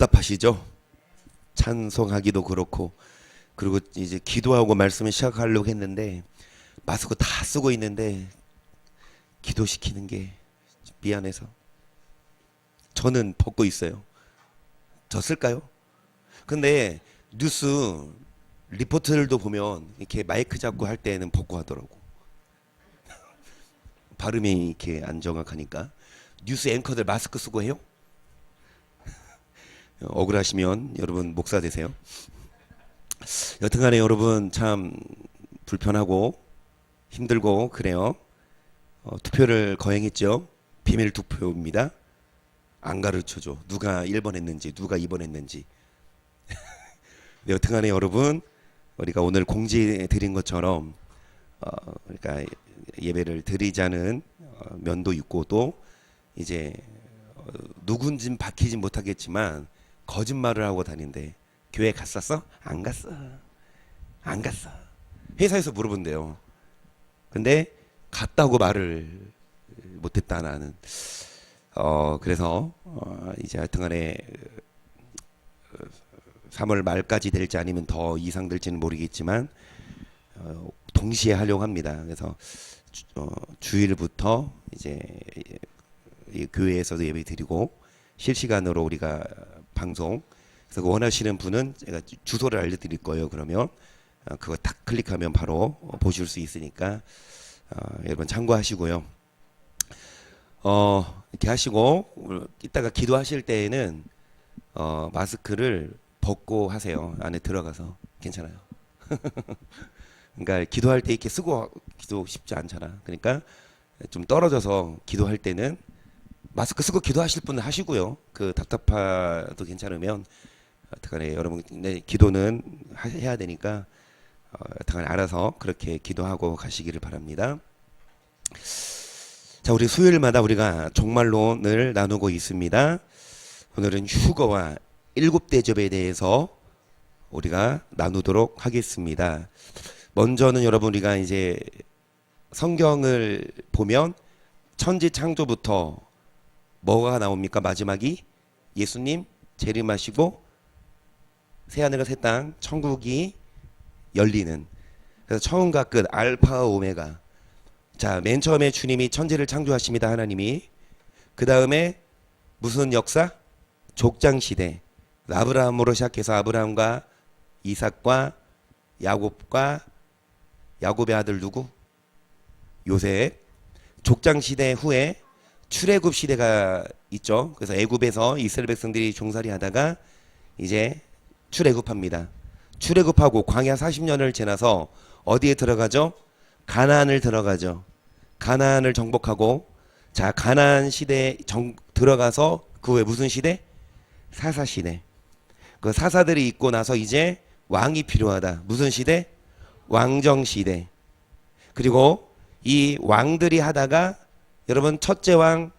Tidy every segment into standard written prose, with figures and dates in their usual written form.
답답하시죠? 찬송하기도 그렇고, 그리고 이제 기도하고 말씀을 시작하려고 했는데 마스크 다 쓰고 있는데 기도시키는 게 미안해서 저는 벗고 있어요. 저 쓸까요? 근데 뉴스 리포트들도 보면 이렇게 마이크 잡고 할 때는 벗고 하더라고. 발음이 이렇게 안 정확하니까. 뉴스 앵커들 마스크 쓰고 해요? 억울하시면 여러분 목사 되세요. 여튼간에 여러분 참 불편하고 힘들고 그래요. 투표를 거행했죠. 비밀 투표입니다. 안 가르쳐줘. 누가 1번 했는지 누가 2번 했는지. 여튼간에 여러분 우리가 오늘 공지 드린 것처럼 그러니까 예배를 드리자는 면도 있고 또 이제 누군진 밝히진 못하겠지만 거짓말을 하고 다닌대. 교회 갔었어? 안 갔어. 안 갔어. 회사에서 물어본대요. 근데 갔다고 말을 못했다 나는. 그래서 이제 하여튼간에 3월 말까지 될지 아니면 더 이상 될지는 모르겠지만 동시에 하려고 합니다. 그래서 주일부터 이제 이 교회에서도 예배 드리고 실시간으로 우리가 방송. 그래서 원하시는 분은 제가 주소를 알려드릴 거예요. 그러면 그거 딱 클릭하면 바로 보실 수 있으니까 여러분 참고하시고요. 이렇게 하시고 이따가 기도하실 때에는 마스크를 벗고 하세요. 안에 들어가서 괜찮아요. 그러니까 기도할 때 이렇게 쓰고 기도 쉽지 않잖아. 그러니까 좀 떨어져서 기도할 때는 마스크 쓰고 기도하실 분은 하시고요. 그 답답해도 괜찮으면 어떡하네 여러분 기도는 해야 되니까 어떡하네 알아서 그렇게 기도하고 가시기를 바랍니다. 자, 우리 수요일마다 우리가 종말론을 나누고 있습니다. 오늘은 휴거와 7대접에 대해서 우리가 나누도록 하겠습니다. 먼저는 여러분 우리가 이제 성경을 보면 천지 창조부터 뭐가 나옵니까? 마지막이 예수님 재림하시고 새하늘과 새 땅 천국이 열리는. 그래서 처음과 끝 알파와 오메가. 자, 맨 처음에 주님이 천지를 창조하십니다. 하나님이. 그 다음에 무슨 역사? 족장시대. 아브라함으로 시작해서 아브라함과 이삭과 야곱과 야곱의 아들 누구? 요셉. 족장시대 후에 출애굽 시대가 있죠. 그래서 애굽에서 이스라엘 백성들이 종살이 하다가 이제 출애굽합니다. 출애굽하고 광야 40년을 지나서 어디에 들어가죠? 가나안을 들어가죠. 가나안을 정복하고 자 가나안 시대에 들어가서 그 후에 무슨 시대? 사사 시대. 그 사사들이 있고 나서 이제 왕이 필요하다. 무슨 시대? 왕정 시대. 그리고 이 왕들이 하다가 여러분 첫째 왕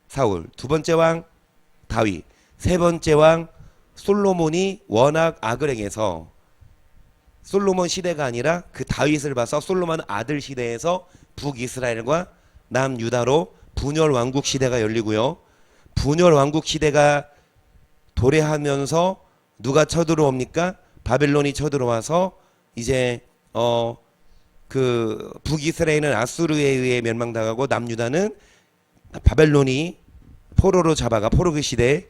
사울, 두 번째 왕 다윗, 세 번째 왕 솔로몬이 워낙 악을 행해서 솔로몬 시대가 아니라 그 다윗을 봐서 솔로몬 아들 시대에서 북이스라엘과 남유다로 분열 왕국 시대가 열리고요. 분열 왕국 시대가 도래하면서 누가 쳐들어옵니까? 바벨론이 쳐들어와서 이제 그 북이스라엘은 아수르에 의해 멸망당하고 남유다는 바벨론이 포로로 잡아가 포로기 시대.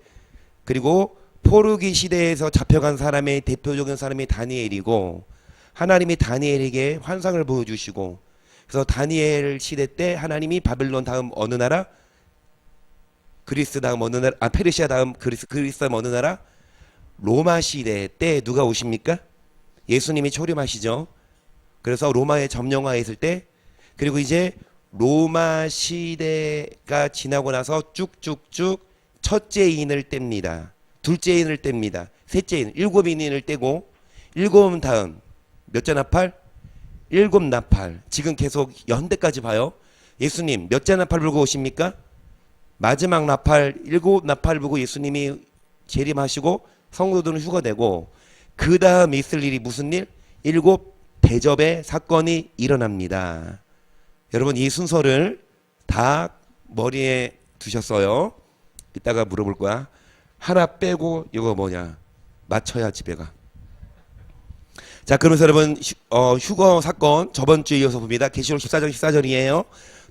그리고 포로기 시대에서 잡혀간 사람의 대표적인 사람이 다니엘이고 하나님이 다니엘에게 환상을 보여주시고 그래서 다니엘 시대 때 하나님이 바벨론 다음 어느 나라? 그리스 다음 어느 나라? 페르시아 다음 그리스 다음 어느 나라? 로마 시대 때 누가 오십니까? 예수님이 초림하시죠. 그래서 로마에 점령하였을 때 그리고 이제 로마 시대가 지나고 나서 쭉쭉쭉 첫째 인을 뗍니다. 둘째 인을 뗍니다. 셋째 인, 7인을 떼고 7 다음 몇째 나팔? 7 나팔. 지금 계속 현대까지 봐요. 예수님 몇째 나팔 불고 오십니까? 마지막 나팔 7 나팔 불고 예수님이 재림하시고 성도들은 휴거되고 그 다음 있을 일이 무슨 일? 7 대접의 사건이 일어납니다. 여러분 이 순서를 다 머리에 두셨어요. 이따가 물어볼 거야. 하나 빼고 이거 뭐냐 맞춰야 집에 가. 자, 그러면서 여러분 휴거 사건 저번 주에 이어서 봅니다. 계시록 14장 14절이에요.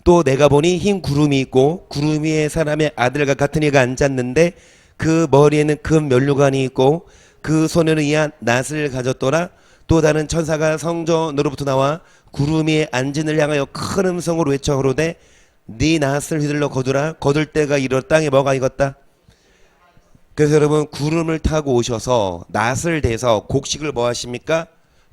또 내가 보니 흰 구름이 있고 구름 위에 사람의 아들과 같은 이가 앉았는데 그 머리에는 금 면류관이 있고 그 손에는 이한 낫을 가졌더라. 또 다른 천사가 성전으로부터 나와 구름 위에 앉은 이를 향하여 큰 음성으로 외쳐 가로되 네 낫을 휘둘러 거두라. 거둘 때가 이르러 땅에 뭐가 익었다. 그래서 여러분 구름을 타고 오셔서 낫을 대서 곡식을 뭐 하십니까?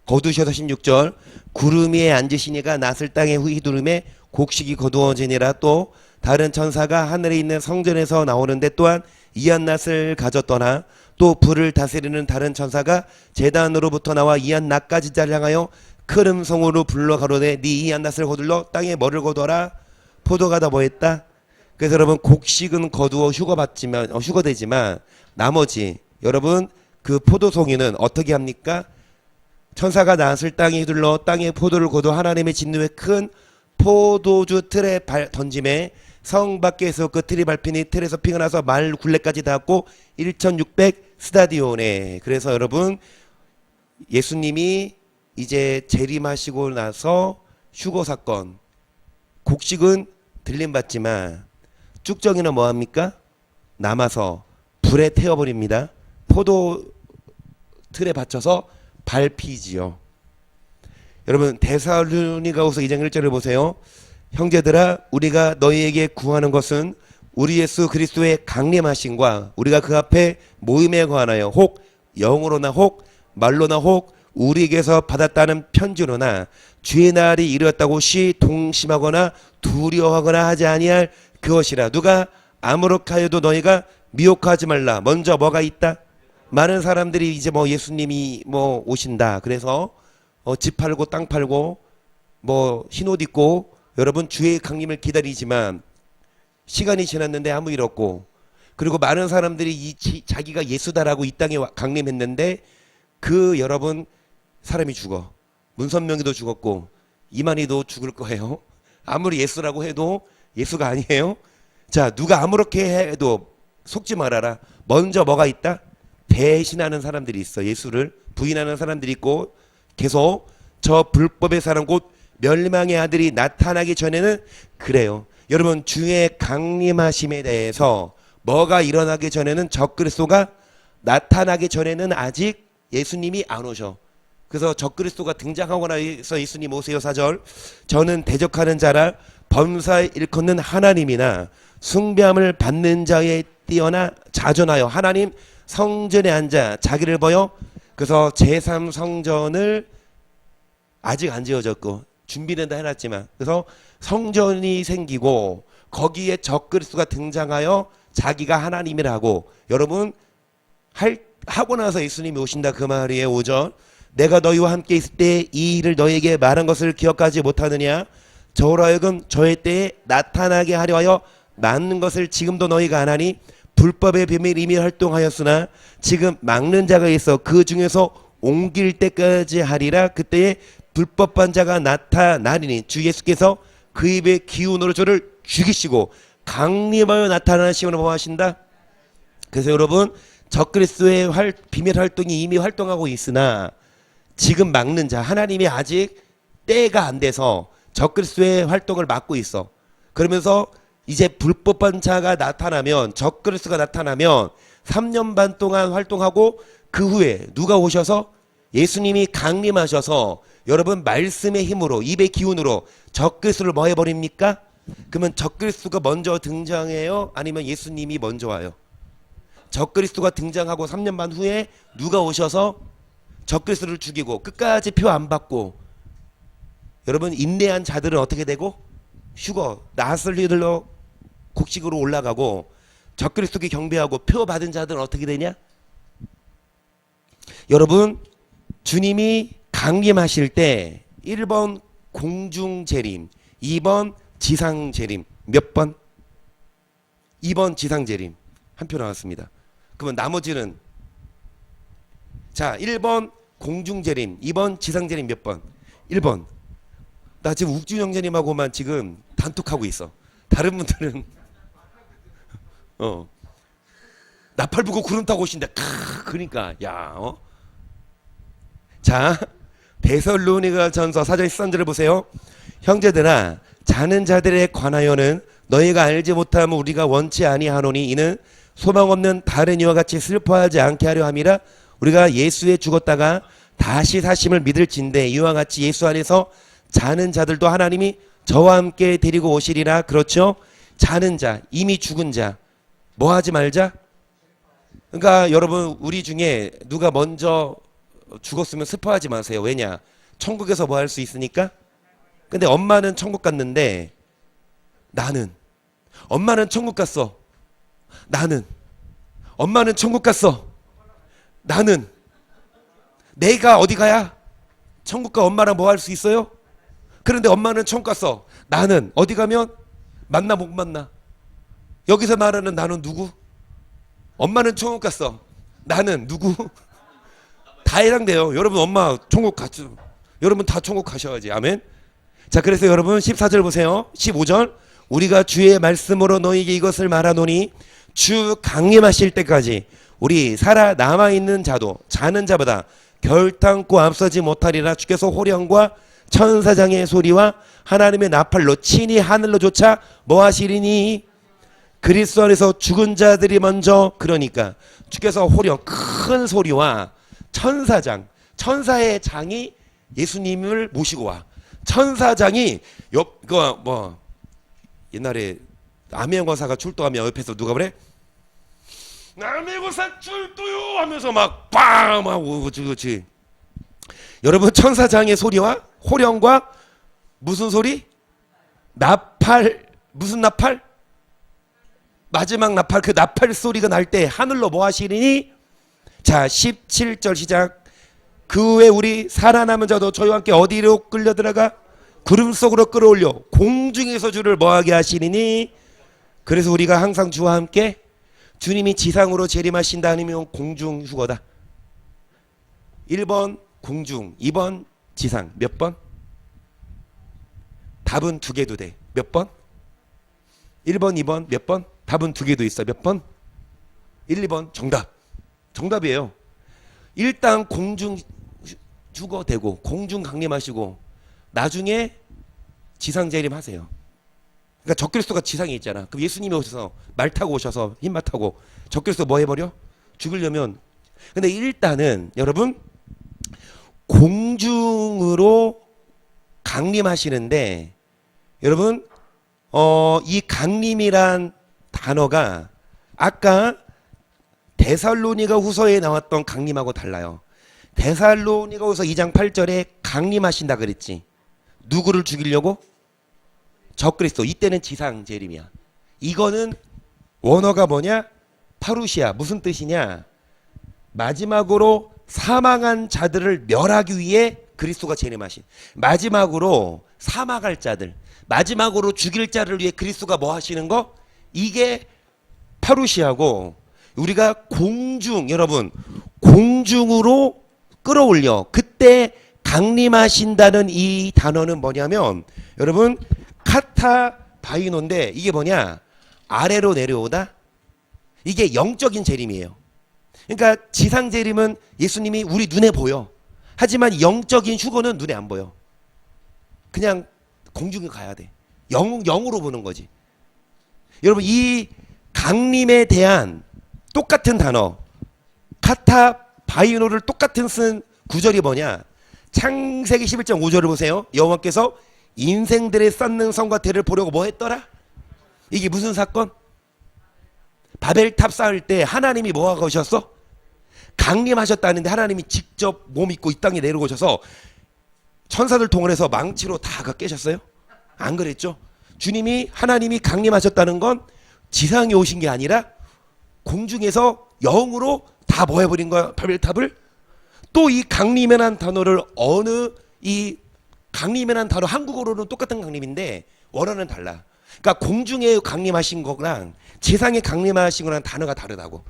거두셔서 16절 구름 위에 앉으시니가 낫을 땅에 휘두르매 곡식이 거두어지니라. 또 다른 천사가 하늘에 있는 성전에서 나오는데 또한 이한 낫을 가졌더나 또 불을 다스리는 다른 천사가 제단으로부터 나와 이한 낫까지 향하여 큰 음성으로 불러 가로되 네 이한 낫을 거둘러 땅에 뭐를 거두어라. 포도가 다 뭐했다. 그래서 여러분 곡식은 거두어 휴거되지만 나머지 여러분 그 포도송이는 어떻게 합니까? 천사가 낫을 땅에 휘둘러 땅에 포도를 거두 하나님의 진노의 큰 포도주 틀에 던짐에 성 밖에서 그 틀이 밟히니 틀에서 피가 나서 말 굴레까지 닿았고 1600 스타디온에. 그래서 여러분 예수님이 이제 재림하시고 나서 휴거 사건 곡식은 들림받지만 쭉정이는 뭐합니까? 남아서 불에 태워버립니다. 포도 틀에 받쳐서 밟히지요. 여러분 데살로니가후서 2장 1절을 보세요. 형제들아 우리가 너희에게 구하는 것은 우리 예수 그리스도의 강림하심과 우리가 그 앞에 모임에 관하여 혹 영으로나 혹 말로나 혹 우리에게서 받았다는 편지로나 주의 날이 이르렀다고 동심하거나 두려워하거나 하지 아니할 그것이라. 누가 아무렇하여도 너희가 미혹하지 말라. 먼저 뭐가 있다? 많은 사람들이 이제 뭐 예수님이 뭐 오신다. 그래서 집 팔고 땅 팔고 뭐 흰옷 입고 여러분 주의 강림을 기다리지만 시간이 지났는데 아무 일 없고, 그리고 많은 사람들이 자기가 예수다라고 이 땅에 강림했는데 그 여러분 사람이 죽어. 문선명이도 죽었고 이만희도 죽을 거예요. 아무리 예수라고 해도 예수가 아니에요. 자, 누가 아무렇게 해도 속지 말아라. 먼저 뭐가 있다? 배신하는 사람들이 있어. 예수를 부인하는 사람들이 있고, 계속 저 불법의 사람 곧 멸망의 아들이 나타나기 전에는 그래요. 여러분 주의 강림하심에 대해서 뭐가 일어나기 전에는 적그리스도가 나타나기 전에는 아직 예수님이 안 오셔. 그래서 적그리스도가 등장하고 나서 예수님 오세요 4절 저는 대적하는 자라 범사에 일컫는 하나님이나 숭배함을 받는 자에 뛰어나 자존하여 하나님 성전에 앉아 자기를 보여. 그래서 제3성전을 아직 안 지어졌고 준비는 다 해놨지만, 그래서 성전이 생기고 거기에 적그리스도가 등장하여 자기가 하나님이라고. 여러분 하고 나서 예수님이 오신다 그 말이에요. 5절 내가 너희와 함께 있을 때 이 일을 너희에게 말한 것을 기억하지 못하느냐. 저로 하여금 저의 때에 나타나게 하려 하여 막는 것을 지금도 너희가 안 하니 불법의 비밀이 이미 활동하였으나 지금 막는 자가 있어 그 중에서 옮길 때까지 하리라. 그때에 불법한 자가 나타나리니 주 예수께서 그 입의 기운으로 저를 죽이시고 강림하여 나타나시면 뭐 하신다. 그래서 여러분 적그리스도의 비밀 활동이 이미 활동하고 있으나 지금 막는 자 하나님이 아직 때가 안 돼서 적그리스도의 활동을 막고 있어. 그러면서 이제 불법한 자가 나타나면, 적그리스도가 나타나면 3년 반 동안 활동하고 그 후에 누가 오셔서 예수님이 강림하셔서 여러분 말씀의 힘으로 입의 기운으로 적그리스도를 뭐 해버립니까? 그러면 적그리스도가 먼저 등장해요? 아니면 예수님이 먼저 와요? 적그리스도가 등장하고 3년 반 후에 누가 오셔서 적그리스도를 죽이고 끝까지 표 안 받고 여러분 인내한 자들은 어떻게 되고? 휴거 낫을 휘둘러 곡식으로 올라가고, 적그리스도께 경배하고 표 받은 자들은 어떻게 되냐? 여러분 주님이 강림하실 때 1번 공중재림, 2번 지상재림. 몇 번? 2번 지상재림. 한 표 나왔습니다. 그러면 나머지는 자 1번 공중재림, 2번 지상재림 몇 번? 1번. 나 지금 욱준형제님하고만 지금 단톡하고 있어. 다른 분들은 나팔 불고 구름 타고 오신다. 그러니까 야, 자, 데살로니가전서 4장 13절을 보세요. 형제들아, 자는 자들에 관하여는 너희가 알지 못하면 우리가 원치 아니하노니 이는 소망 없는 다른 이와 같이 슬퍼하지 않게 하려 함이라. 우리가 예수에 죽었다가 다시 사심을 믿을진대 이와 같이 예수 안에서 자는 자들도 하나님이 저와 함께 데리고 오시리라. 그렇죠? 자는 자, 이미 죽은 자, 뭐 하지 말자? 그러니까 여러분, 우리 중에 누가 먼저 죽었으면 슬퍼하지 마세요. 왜냐? 천국에서 뭐 할 수 있으니까. 근데 엄마는 천국 갔는데 나는, 엄마는 천국 갔어. 나는, 엄마는 천국 갔어. 나는, 내가 어디 가야? 천국과 엄마랑 뭐 할 수 있어요? 그런데 엄마는 천국 갔어. 나는 어디 가면 만나 못 만나? 여기서 말하는 나는 누구? 엄마는 천국 갔어. 나는 누구? 다 해당돼요. 여러분 엄마 천국 갔죠. 여러분 다 천국 가셔야지. 아멘. 자, 그래서 여러분 14절 보세요. 15절. 우리가 주의 말씀으로 너희에게 이것을 말하노니 주 강림하실 때까지 우리 살아 남아있는 자도 자는 자보다 결탄코 앞서지 못하리라. 주께서 호령과 천사장의 소리와 하나님의 나팔로 친히 하늘로 쫓아 뭐 하시리니. 그리스도 안에서 죽은 자들이 먼저, 그러니까 주께서 호령, 큰 소리와 천사장, 천사의 장이 예수님을 모시고 와. 천사장이 옛날에 암행어사가 출동하면 옆에서 누가 그래? 암행어사 출동요 하면서 막 하고 그렇지. 여러분, 천사장의 소리와 호령과 무슨 소리? 나팔. 무슨 나팔? 마지막 나팔. 그 나팔 소리가 날 때 하늘로 뭐 하시리니? 자, 17절 시작. 그 후에 우리 살아남은 자도 저희와 함께 어디로 끌려 들어가? 구름 속으로 끌어올려 공중에서 주를 뭐하게 하시리니. 그래서 우리가 항상 주와 함께, 주님이 지상으로 재림하신다 아니면 공중 휴거다. 1번 공중, 2번 지상. 몇 번? 답은 두 개도 돼. 몇 번? 1번, 2번 몇 번? 답은 두 개도 있어. 몇 번? 1, 2번 정답. 정답이에요. 일단 공중 휴거되고 공중 강림하시고 나중에 지상 재림하세요. 그러니까 적그리스도가 지상에 있잖아. 그럼 예수님이 오셔서 말 타고 오셔서 흰말 타고 적그리스도 뭐 해버려? 죽으려면. 근데 일단은 여러분 공중으로 강림하시는데, 여러분 이 강림이란 단어가 아까 데살로니가 후서에 나왔던 강림하고 달라요. 데살로니가 후서 2장 8절에 강림하신다 그랬지. 누구를 죽이려고? 적그리스도. 이때는 지상 재림이야. 이거는 원어가 뭐냐? 파루시아. 무슨 뜻이냐? 마지막으로 사망한 자들을 멸하기 위해 그리스도가 재림하신, 마지막으로 사망할 자들, 마지막으로 죽일 자를 위해 그리스도가 뭐 하시는 거? 이게 파루시아고, 우리가 공중, 여러분 공중으로 끌어올려. 그때 강림하신다는 이 단어는 뭐냐면 여러분 카타바이노인데, 이게 뭐냐? 아래로 내려오다. 이게 영적인 재림이에요. 그러니까 지상 재림은 예수님이 우리 눈에 보여. 하지만 영적인 휴거는 눈에 안 보여. 그냥 공중에 가야 돼. 영으로 보는 거지. 여러분 이 강림에 대한 똑같은 단어 카타바이노를 똑같은 쓴 구절이 뭐냐? 창세기 11장 5절을 보세요. 여호와께서 인생들의 쌓는 성과 대를 보려고 뭐 했더라? 이게 무슨 사건? 바벨탑 쌓을 때 하나님이 뭐 하고 오셨어? 강림하셨다는데 하나님이 직접 몸 입고 이 땅에 내려오셔서 천사들 통해서 망치로 다 깨셨어요? 안 그랬죠? 주님이, 하나님이 강림하셨다는 건 지상에 오신 게 아니라 공중에서 영으로 다 뭐 해버린 거야? 바벨탑을. 또 이 강림이라는 단어를 이 강림이라는 단어 한국어로는 똑같은 강림인데 원어는 달라. 그러니까 공중에 강림하신 거랑 지상에 강림하신 거랑 단어가 다르다고.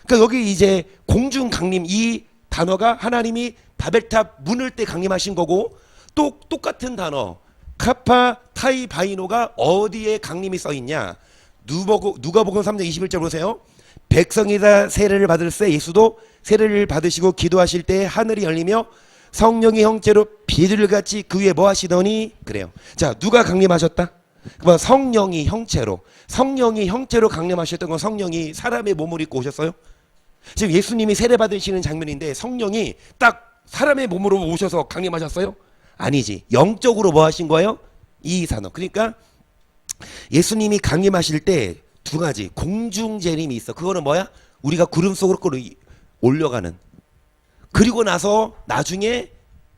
그러니까 여기 이제 공중 강림, 이 단어가 하나님이 바벨탑 문을 때 강림하신 거고, 또 똑같은 단어 카파타이바이노가 어디에 강림이 써 있냐? 누가복음 3장 21절 보세요. 백성이 다 세례를 받을세. 예수도 세례를 받으시고 기도하실 때 하늘이 열리며 성령이 형체로 비둘같이 그 위에 뭐 하시더니 그래요. 자, 누가 강림하셨다? 그럼 성령이 형체로 강림하셨던 건 성령이 사람의 몸을 입고 오셨어요? 지금 예수님이 세례 받으시는 장면인데 성령이 딱 사람의 몸으로 오셔서 강림하셨어요? 아니지. 영적으로 뭐 하신 거예요? 이산업. 그러니까 예수님이 강림하실 때 두 가지 공중재림이 있어. 그거는 뭐야? 우리가 구름 속으로 올려가는. 그리고 나서 나중에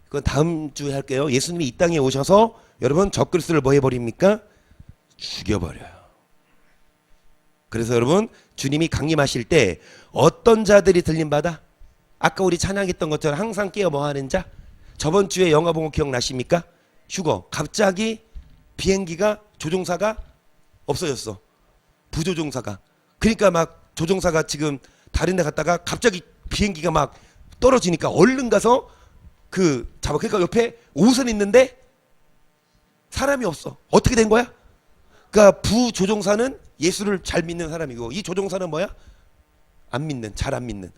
그건 다음 주에 할게요. 예수님이 이 땅에 오셔서 여러분 적그리스도를 뭐 해버립니까? 죽여버려요. 그래서 여러분 주님이 강림하실 때 어떤 자들이 들림받아? 아까 우리 찬양했던 것처럼 항상 깨어 뭐하는 자? 저번 주에 영화 본 거 기억나십니까? 휴거. 갑자기 비행기가 조종사가 없어졌어. 부조종사가. 그러니까 막 조종사가 지금 다른 데 갔다가 갑자기 비행기가 막 떨어지니까 얼른 가서 그러니까 옆에 옷은 있는데 사람이 없어. 어떻게 된 거야? 그러니까 부조종사는 예수를 잘 믿는 사람이고 이 조종사는 뭐야? 잘 안 믿는.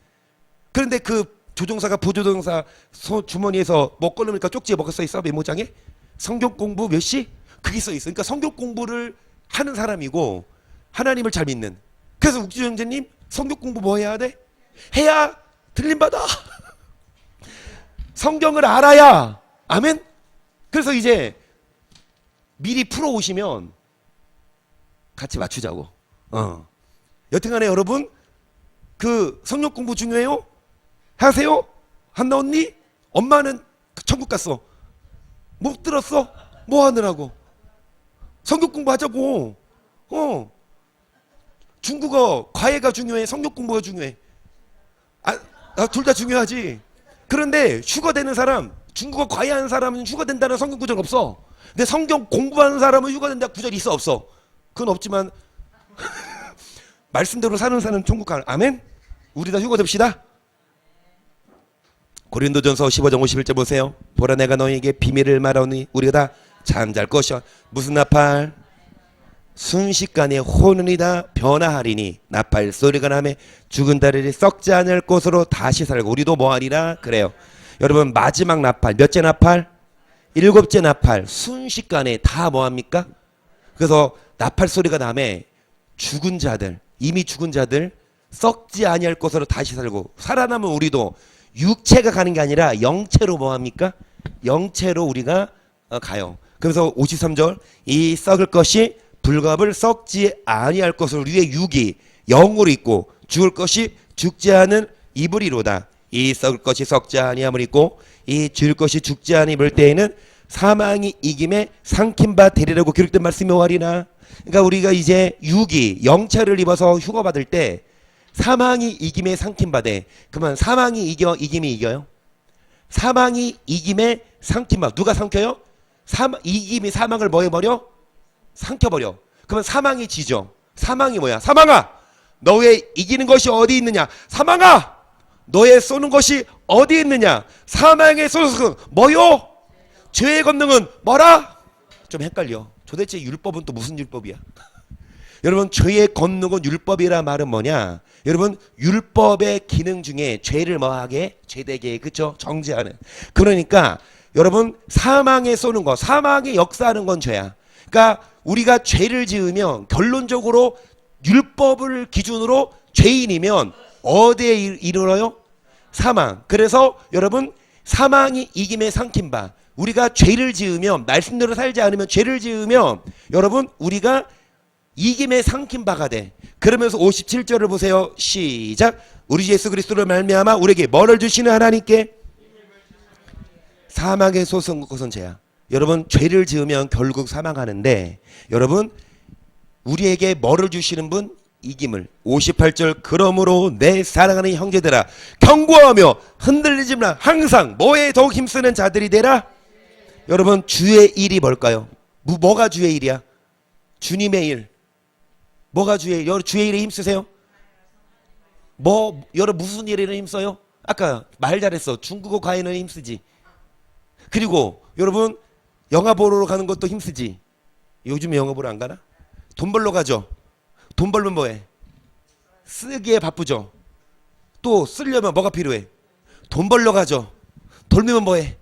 그런데 그 조종사가 부조종사 주머니에서 뭐 꺼내니까 쪽지에 뭐가 써 있어? 메모장에? 성경 공부 몇 시? 그게 써 있어. 그러니까 성경 공부를 하는 사람이고 하나님을 잘 믿는. 그래서 욱주형제님 성경 공부 뭐 해야 돼? 해야 들림받아. 성경을 알아야. 아멘. 그래서 이제 미리 풀어 오시면 같이 맞추자고. 여튼간에 여러분 그 성경 공부 중요해요? 하세요? 한나 언니? 엄마는 천국 갔어. 못 들었어? 뭐 하느라고? 성경 공부하자고. 중국어 과외가 중요해? 성경 공부가 중요해? 둘 다 중요하지. 그런데 휴가 되는 사람, 중국어 과외하는 사람은 휴가 된다는 성경 구절 없어. 근데 성경 공부하는 사람은 휴가 된다 구절이 있어 없어? 그건 없지만 말씀대로 사는 사람은 천국 가. 아멘? 우리 다 휴가 됩시다. 고린도전서 15장 51절 보세요. 보라 내가 너희에게 비밀을 말하오니 우리가 다 잠잘 것이야. 무슨 나팔? 순식간에 혼은이 다 변화하리니 나팔 소리가 나매 죽은 자들이 썩지 않을 곳으로 다시 살고 우리도 뭐하리라 그래요. 여러분 마지막 나팔 몇째 나팔? 7째 나팔. 순식간에 다 뭐합니까? 그래서 나팔 소리가 나매 죽은 자들, 이미 죽은 자들 썩지 아니할 곳으로 다시 살고 살아남은 우리도 육체가 가는 게 아니라 영체로 뭐합니까? 영체로 우리가 가요. 그래서 53절 이 썩을 것이 불갑을 썩지 아니할 것을 우리의 육이 영으로 있고 죽을 것이 죽지 않은 이불이로다. 이 썩을 것이 썩지 아니함을 입고 이 죽을 것이 죽지 아니함을 때에는 사망이 이김에 삼킨 바 되리라고 기록된 말씀이 오하리나. 그러니까 우리가 이제 육이 영체를 입어서 휴가 받을 때 사망이 이김에 삼킨 바 돼. 그러면 사망이 이김이 이겨요? 사망이 이김에 삼킨 바. 누가 삼켜요? 이김이 사망을 뭐 해버려? 삼켜버려. 그러면 사망이 지죠. 사망이 뭐야? 사망아 너의 이기는 것이 어디 있느냐? 사망아 너의 쏘는 것이 어디 있느냐? 사망의 쏘는 뭐요? 죄의 권능은 뭐라? 좀 헷갈려. 도대체 율법은 또 무슨 율법이야? 여러분 죄의 권능은 율법이라 말은 뭐냐? 여러분 율법의 기능 중에 죄를 뭐하게? 죄되게. 그쵸? 정죄하는. 그러니까 여러분 사망에 쏘는 거, 사망에 역사하는 건 죄야. 그러니까 우리가 죄를 지으면 결론적으로 율법을 기준으로 죄인이면 어디에 이르러요? 사망. 그래서 여러분 사망이 이김에 삼킨 바. 우리가 죄를 지으면 말씀대로 살지 않으면 죄를 지으면 여러분 우리가 이김에 삼킨 바가 돼. 그러면서 57절을 보세요. 시작. 우리 예수 그리스도를 말미암아 우리에게 뭐를 주시는 하나님께? 사망의 소송 것은 죄야. 여러분 죄를 지으면 결국 사망하는데 여러분 우리에게 뭐를 주시는 분? 이김을. 58절 그러므로 내 사랑하는 형제들아 경고하며 흔들리지 마. 항상 뭐에 더욱 힘쓰는 자들이 되라. 여러분 주의 일이 뭘까요? 뭐가 주의 일이야? 주님의 일. 뭐가 주의 일? 여러분 주의 일에 힘쓰세요? 여러분 무슨 일에는 힘써요? 아까 말 잘했어. 중국어 과외는 힘쓰지. 그리고 여러분 영화 보러 가는 것도 힘쓰지. 요즘에 영화 보러 안 가나? 돈 벌러 가죠. 돈 벌면 뭐해? 쓰기에 바쁘죠. 또 쓰려면 뭐가 필요해? 돈 벌러 가죠. 돌면 뭐해?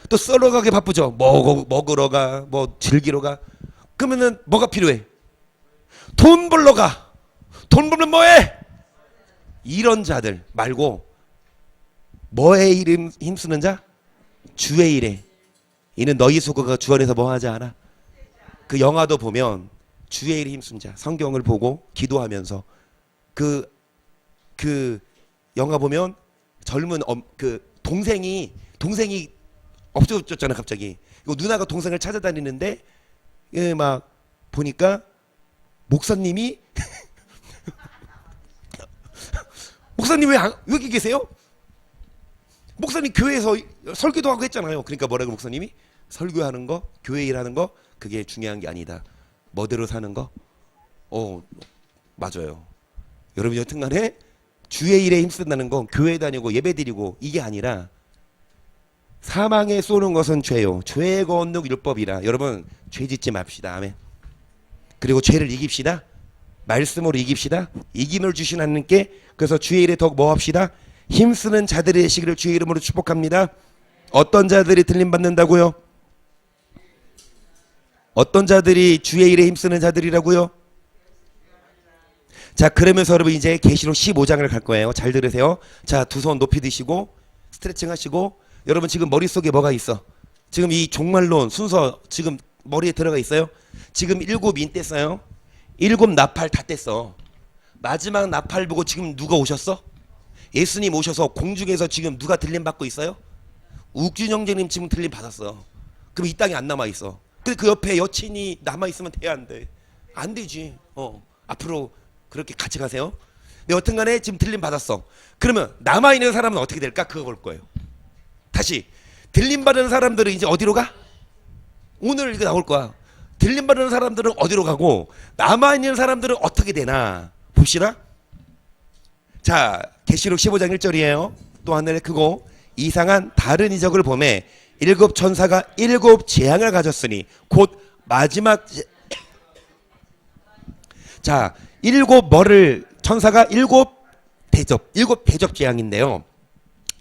또 썰러 가게 바쁘죠. 먹으러 가, 뭐 즐기러 가. 그러면은 뭐가 필요해? 돈 벌러 가. 돈 벌면 뭐해? 이런 자들 말고 뭐에 이름 힘쓰는 자? 주의 일에. 이는 너희 수고가 주 안에서 뭐 하지 않아? 그 영화도 보면 주의 일에 힘쓴 자. 성경을 보고 기도하면서 그 영화 보면 젊은 그 동생이 없어졌잖아 갑자기. 이거 누나가 동생을 찾아다니는데 막 보니까 목사님이 목사님 왜 여기 계세요? 목사님 교회에서 설교도 하고 했잖아요. 그러니까 뭐라고 목사님이? 설교하는 거, 교회 일하는 거 그게 중요한 게 아니다. 뭐대로 사는 거? 맞아요. 여러분 여튼간에 주의 일에 힘쓴다는 건 교회 다니고 예배 드리고 이게 아니라 사망에 쏘는 것은 죄요. 죄의 거룩 율법이라. 여러분 죄 짓지 맙시다. 아멘. 그리고 죄를 이깁시다. 말씀으로 이깁시다. 이김을 주신 하나님께 그래서 주의 일에 더욱 뭐 합시다? 힘쓰는 자들이 되시기를 주의 이름으로 축복합니다. 어떤 자들이 들림 받는다고요? 어떤 자들이 주의 일에 힘쓰는 자들이라고요? 자, 그러면서 여러분 이제 계시록 15장을 갈 거예요. 잘 들으세요. 자, 두 손 높이 드시고 스트레칭 하시고 여러분 지금 머릿속에 뭐가 있어? 지금 이 종말론 순서 지금 머리에 들어가 있어요? 지금 7인 뗐어요. 7 나팔 다 뗐어. 마지막 나팔 보고 지금 누가 오셨어? 예수님 오셔서 공중에서 지금 누가 들림 받고 있어요? 욱준 형제님 지금 들림 받았어. 그럼 이 땅에 안 남아 있어. 근데 그 옆에 여친이 남아 있으면 돼 안 돼? 안 되지. 앞으로 그렇게 같이 가세요. 근데 여튼간에 지금 들림 받았어. 그러면 남아 있는 사람은 어떻게 될까? 그거 볼 거예요. 다시 들림 받은 사람들은 이제 어디로 가? 오늘 이거 나올 거야. 들림 받은 사람들은 어디로 가고 남아 있는 사람들은 어떻게 되나 봅시다. 자, 계시록 15장 1절이에요. 또 하늘에 크고 이상한 다른 이적을 보매 7 천사가 7 재앙을 가졌으니 곧 마지막 자, 7 뭐를 천사가 7 대접 재앙인데요.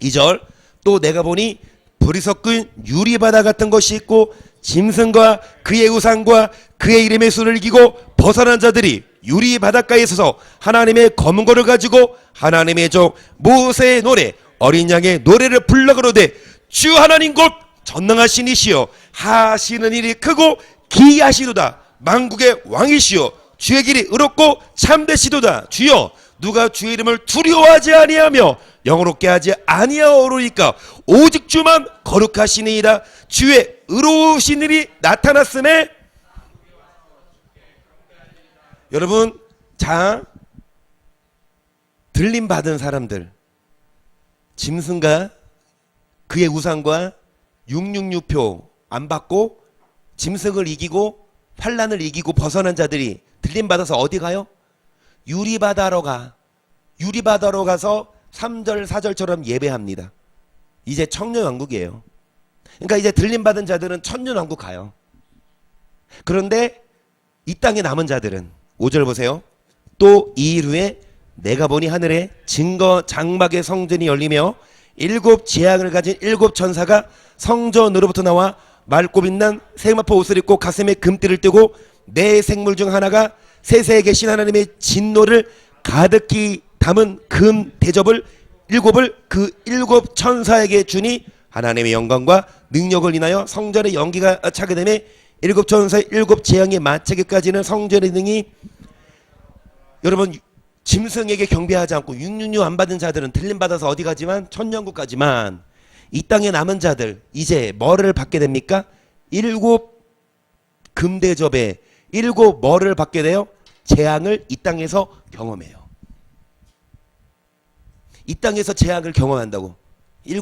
2절 또 내가 보니 불이 섞은 유리바다 같은 것이 있고 짐승과 그의 우상과 그의 이름의 수를 이기고 벗어난 자들이 유리 바닷가에 서서 하나님의 검은 거를 가지고 하나님의 종 모세의 노래 어린 양의 노래를 불러 그러되 주 하나님 곧 전능하신 이시여 하시는 일이 크고 기이하시도다. 만국의 왕이시여 주의 길이 의롭고 참되시도다. 주여 누가 주의 이름을 두려워하지 아니하며 영어롭게 하지 아니하오리까 오직 주만 거룩하시니이다. 주의 의로우신 일이 나타났음에 여러분 자 들림 받은 사람들 짐승과 그의 우상과 666표 안 받고 짐승을 이기고 환란을 이기고 벗어난 자들이 들림 받아서 어디 가요? 유리바다로 가. 유리바다로 가서 3절 4절처럼 예배합니다. 이제 청년왕국이에요. 그러니까 이제 들림 받은 자들은 천년왕국 가요. 그런데 이 땅에 남은 자들은 5절 보세요. 또 이 일 후에 내가 보니 하늘에 증거 장막의 성전이 열리며 7 재앙을 가진 7 천사가 성전으로부터 나와 맑고 빛난 세마포 옷을 입고 가슴에 금띠를 띠고 네 생물 중 하나가 세세에 계신 하나님의 진노를 가득히 담은 금 대접을 7을 그 7 천사에게 주니 하나님의 영광과 능력을 인하여 성전의 연기가 차게 되매 7 천사의 7 재앙이 마치기까지는 성전의 능이 여러분 짐승에게 경배하지 않고 666 안 받은 자들은 들림 받아서 어디 가지만 천년국 가지만 이 땅에 남은 자들 이제 뭐를 받게 됩니까? 7 금대접에 7 뭐를 받게 돼요? 재앙을 이 땅에서 경험해요. 이 땅에서 재앙을 경험한다고. 7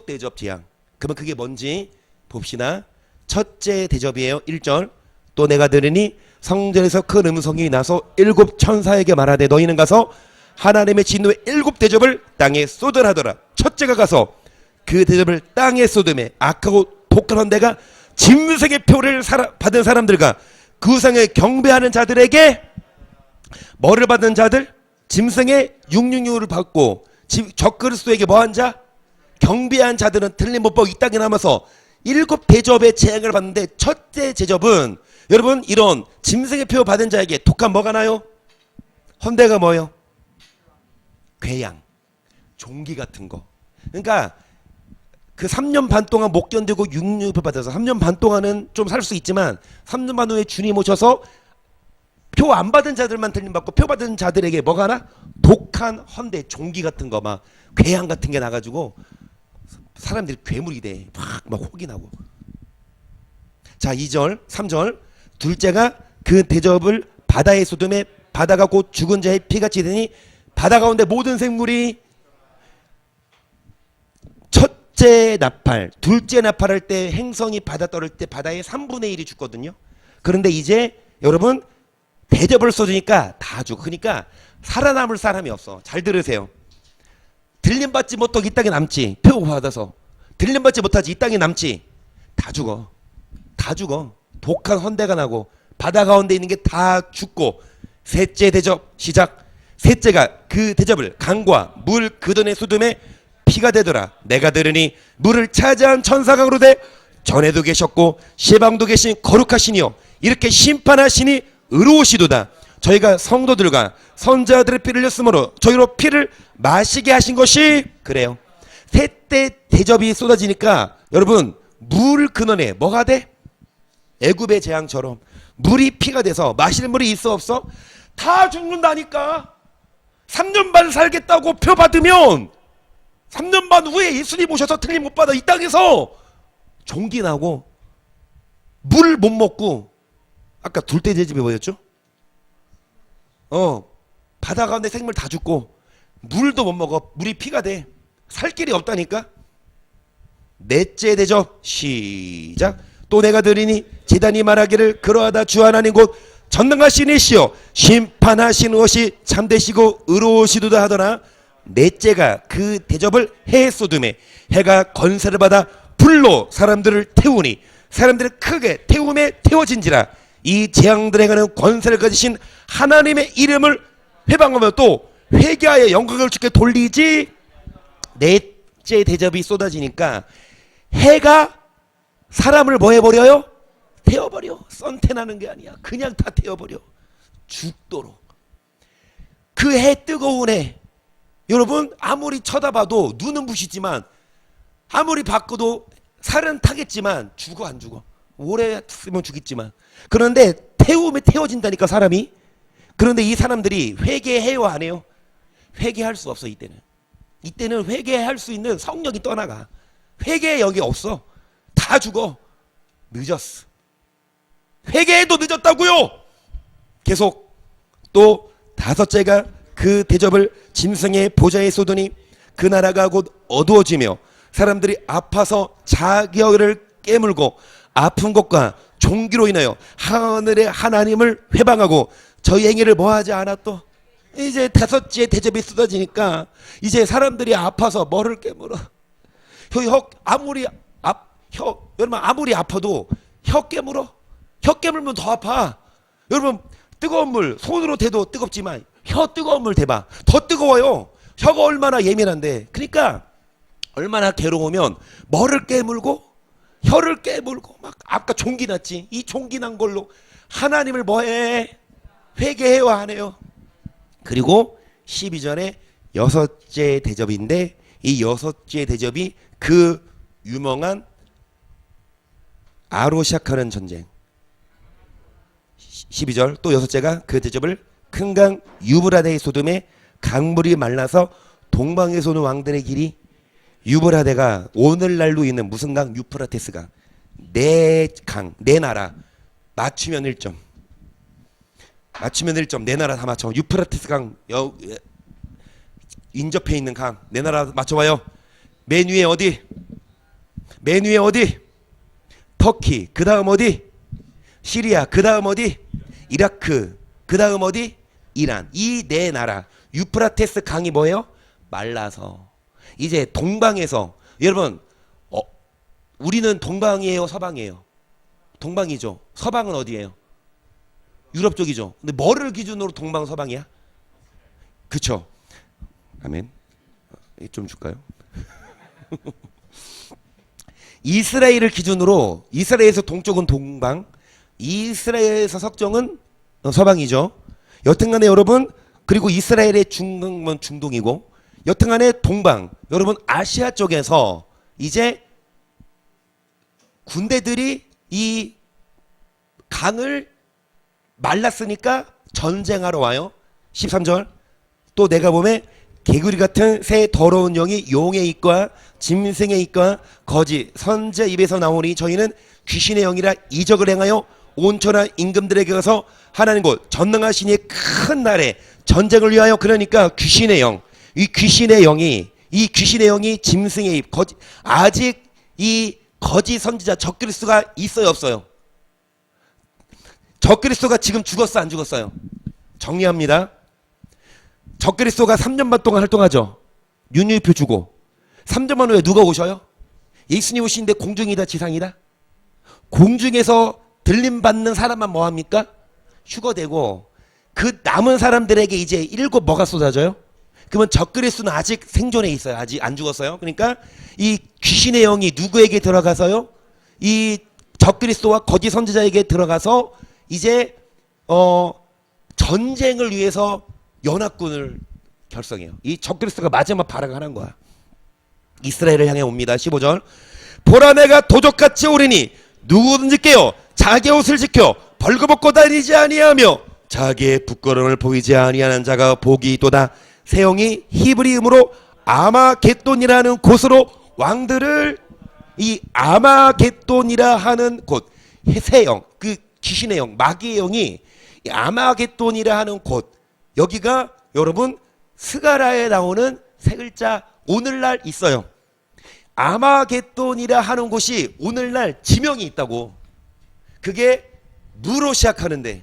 대접 재앙. 그러면 그게 뭔지 봅시다. 첫째 대접이에요. 1절 또 내가 들으니 성전에서 큰 음성이 나서 7 천사에게 말하되 너희는 가서 하나님의 진노의 7 대접을 땅에 쏟으라더라. 첫째가 가서 그 대접을 땅에 쏟음에 악하고 독한 데가 짐승의 표를 받은 사람들과 그 우상에 경배하는 자들에게 뭐를 받은 자들? 짐승의 666을 받고 적그리스도에게 뭐한 자? 경배한 자들은 들림 못 보고 이 땅에 남아서 7대접의 재앙을 받는데, 첫째 대접은 여러분 이런 짐승의 표 받은 자에게 독한 뭐가 나요? 헌대가 뭐예요? 괴양, 종기 같은 거. 그러니까 그 3년 반 동안 못 견디고 666표 받아서 3년 반 동안은 좀 살 수 있지만 3년 반 후에 주님 오셔서 표 안 받은 자들만 들림 받고 표 받은 자들에게 뭐가 나? 독한 헌대, 종기 같은 거, 막 괴양 같은 게 나가지고 사람들이 괴물이 돼. 막 혹이 나고. 자, 2절 3절. 둘째가 그 대접을 바다의 소돔에 바다가 곧 죽은 자의 피같이 되니 바다 가운데 모든 생물이, 첫째 나팔, 둘째 나팔할 때 행성이 바다 떨을 때 바다의 3분의 1이 죽거든요. 그런데 이제 여러분 대접을 쏟으니까 다 죽어. 그러니까 살아남을 사람이 없어. 잘 들으세요. 들림받지 못하고 이 땅에 남지. 표 받아서 들림받지 못하지 이 땅에 남지. 다 죽어. 다 죽어. 독한 헌대가 나고 바다 가운데 있는 게 다 죽고. 셋째 대접 시작. 셋째가 그 대접을 강과 물 그던의 수둠에 피가 되더라. 내가 들으니 물을 차지한 천사가 그러되 전에도 계셨고 시방도 계신 거룩하시니요 이렇게 심판하시니 의로우시도다. 저희가 성도들과 선자들의 피를 흘렸으므로 저희로 피를 마시게 하신 것이 그래요. 셋째 대접이 쏟아지니까 여러분 물 근원에 뭐가 돼? 애굽의 재앙처럼 물이 피가 돼서 마실 물이 있어 없어? 다 죽는다니까. 3년 반 살겠다고 표 받으면 3년 반 후에 예수님 오셔서 틀림 못 받아 이 땅에서 종기 나고 물 못 먹고. 아까 둘째 대접이 뭐였죠? 바다 가운데 생물 다 죽고 물도 못 먹어. 물이 피가 돼. 살 길이 없다니까. 넷째 대접 시작. 또 내가 들으니 제단이 말하기를 그러하다 주 하나님 곧 전능하신 이시여 심판하시는 것이 참되시고 의로우시도다 하더라. 넷째가 그 대접을 해에 쏟음에 해가 건세를 받아 불로 사람들을 태우니 사람들을 크게 태움에 태워진지라. 이 재앙들에 관한 권세를 가지신 하나님의 이름을 회방하며 또 회개하여 영광을 주께 돌리지. 넷째 대접이 쏟아지니까 해가 사람을 뭐 해버려요? 태워버려. 썬텐하는 게 아니야. 그냥 다 태워버려. 죽도록. 그 해 뜨거운 해 여러분 아무리 쳐다봐도 눈은 부시지만 아무리 바꿔도 살은 타겠지만 죽어 안 죽어? 오래 쓰면 죽겠지만. 그런데 태움에 태워진다니까 사람이. 그런데 이 사람들이 회개해요 안 해요? 회개할 수 없어. 이때는 회개할 수 있는 성령이 떠나가. 회개 여기 없어. 다 죽어. 늦었어. 회개해도 늦었다고요. 계속. 또 다섯째가 그 대접을 짐승의 보좌에 쏟으니 그 나라가 곧 어두워지며 사람들이 아파서 자기를 깨물고 아픈 것과 종기로 인하여 하늘의 하나님을 회방하고 저희 행위를 뭐하지 않아. 또 이제 다섯째 대접이 쏟아지니까 이제 사람들이 아파서 뭐를 깨물어. 여러분 아무리 아파도 혀 깨물어. 혀 깨물면 더 아파. 여러분 뜨거운 물 손으로 대도 뜨겁지만 혀 뜨거운 물 대봐. 더 뜨거워요. 혀가 얼마나 예민한데. 그러니까 얼마나 괴로우면 뭐를 깨물고 혀를 깨물고 막 아까 종기 났지. 이 종기 난 걸로 하나님을 뭐해? 회개해요 안 해요? 그리고 12절에 여섯째 대접인데 이 여섯째 대접이 그 유명한 아로시아카는 전쟁. 12절 또 여섯째가 그 대접을 큰 강 유브라데의 소돔에 강물이 말라서 동방에서 오는 왕들의 길이. 유브라데가 오늘날로 있는 무슨 강? 유프라테스 강. 네 강, 네 나라 맞추면 1점. 맞추면 1점. 네 나라 다 맞춰. 유프라테스 강 인접해 있는 강. 네 나라 맞춰봐요. 맨 위에 어디? 맨 위에 어디? 터키. 그 다음 어디? 시리아. 그 다음 어디? 이라크. 그 다음 어디? 이란. 이 네 나라 유프라테스 강이 뭐예요? 말라서 이제 동방에서. 여러분 우리는 동방이에요 서방이에요? 동방이죠. 서방은 어디예요? 유럽 쪽이죠. 근데 뭐를 기준으로 동방 서방이야? 그쵸? 아멘. 좀 줄까요? 이스라엘을 기준으로 이스라엘에서 동쪽은 동방, 이스라엘에서 석정은 서방이죠. 여튼간에 여러분, 그리고 이스라엘의 중동은 중동이고, 여튼간에 동방, 여러분 아시아 쪽에서 이제 군대들이 이 강을 말랐으니까 전쟁하러 와요. 13절. 또 내가 보면 개구리 같은 새 더러운 영이 용의 입과 짐승의 입과 거짓 선제 입에서 나오니 저희는 귀신의 영이라 이적을 행하여 온천한 임금들에게 가서 하나님 곧 전능하신 이의 큰 날에 전쟁을 위하여. 그러니까 귀신의 영, 이 귀신의 영이 짐승의 입, 거짓, 아직 이 거짓 선지자 적그리스도가 있어요 없어요? 적그리스도가 지금 죽었어 안 죽었어요? 정리합니다. 적그리스도가 3년 반 동안 활동하죠. 윤유표 주고 3년 반 후에 누가 오셔요? 예수님 오시는데 공중이다 지상이다? 공중에서 들림받는 사람만 뭐합니까? 휴거되고 그 남은 사람들에게 이제 일곱 뭐가 쏟아져요? 그러면 적그리스도는 아직 생존해 있어요. 아직 안 죽었어요. 그러니까 이 귀신의 영이 누구에게 들어가서요? 이 적그리스도와 거짓 선지자에게 들어가서 이제 전쟁을 위해서 연합군을 결성해요. 이 적그리스도가 마지막 발악을 하는 거야. 이스라엘을 향해 옵니다. 15절. 보라 내가 도적같이 오리니 누구든지 깨어 자기 옷을 지켜 벌거벗고 다니지 아니하며 자기의 부끄러움을 보이지 아니하는 자가 복이 있도다. 세영이 히브리음으로 아마겟돈이라는 곳으로 왕들을, 이 아마겟돈이라 하는 곳, 세영, 그 귀신의 영, 마귀의 영이 이 아마겟돈이라 하는 곳, 여기가 여러분 스가랴에 나오는 세 글자 오늘날 있어요. 아마겟돈이라 하는 곳이 오늘날 지명이 있다고. 그게 무로 시작하는데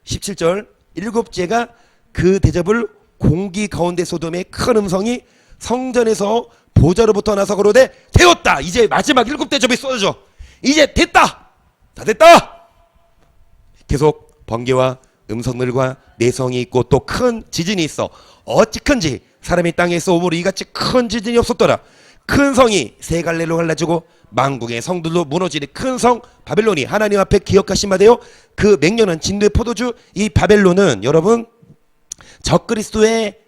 17절 일곱째가 그 대접을 공기 가운데 소돔의 큰 음성이 성전에서 보좌로부터 나서 그러되 되었다. 이제 마지막 일곱 대접이 쏟아져. 이제 됐다. 다 됐다. 계속 번개와 음성들과 내성이 있고 또 큰 지진이 있어. 어찌 큰지 사람이 땅에서 오므로 이같이 큰 지진이 없었더라. 큰 성이 세 갈래로 갈라지고 만국의 성들도 무너지는 큰 성 바벨론이 하나님 앞에 기억하신 바되요. 그 맹렬한 진노의 포도주 이 바벨론은 여러분 적그리스도의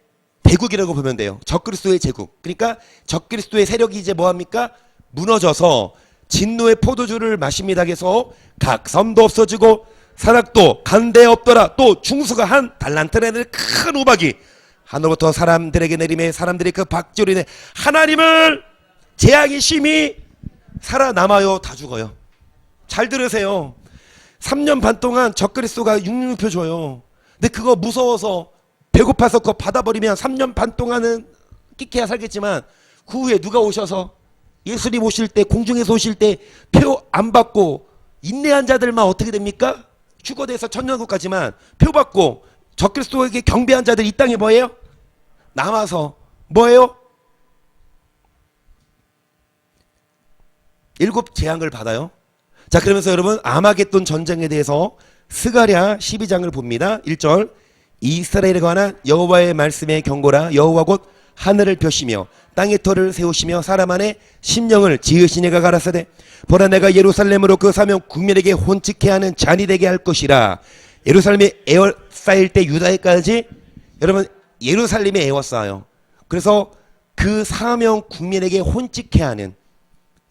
대국이라고 보면 돼요. 적그리스도의 제국. 그러니까 적그리스도의 세력이 이제 뭐합니까? 무너져서 진노의 포도주를 마십니다. 해서 각 섬도 없어지고 산악도 간데 없더라. 또 중수가 한 달란트라는 큰 우박이 하늘부터 사람들에게 내리매 사람들이 그 박조리네 하나님을 재앙이 심히 살아남아요. 다 죽어요. 잘 들으세요. 3년 반 동안 적그리스도가 육류표 줘요. 근데 그거 무서워서 배고파서 그거 받아버리면 3년 반 동안은 끼케야 살겠지만 그 후에 누가 오셔서 예수님 오실 때 공중에서 오실 때 표 안 받고 인내한 자들만 어떻게 됩니까? 휴거돼서 천년국까지만 표 받고 적그리스도에게 경배한 자들 이 땅에 뭐예요? 남아서 뭐예요? 일곱 재앙을 받아요. 자, 그러면서 여러분 아마겟돈 전쟁에 대해서 스가랴 12장을 봅니다. 1절 이스라엘에 관한 여호와의 말씀의 경고라. 여호와 곧 하늘을 펴시며 땅의 터를 세우시며 사람 안에 심령을 지으신 이가 가라사대 보라 내가 예루살렘으로 그 사명 국민에게 혼치게 하는 잔이 되게 할 것이라. 예루살렘이 에워싸일 때 유다에까지 여러분 예루살렘이 에워싸요. 그래서 그 사명 국민에게 혼치게 하는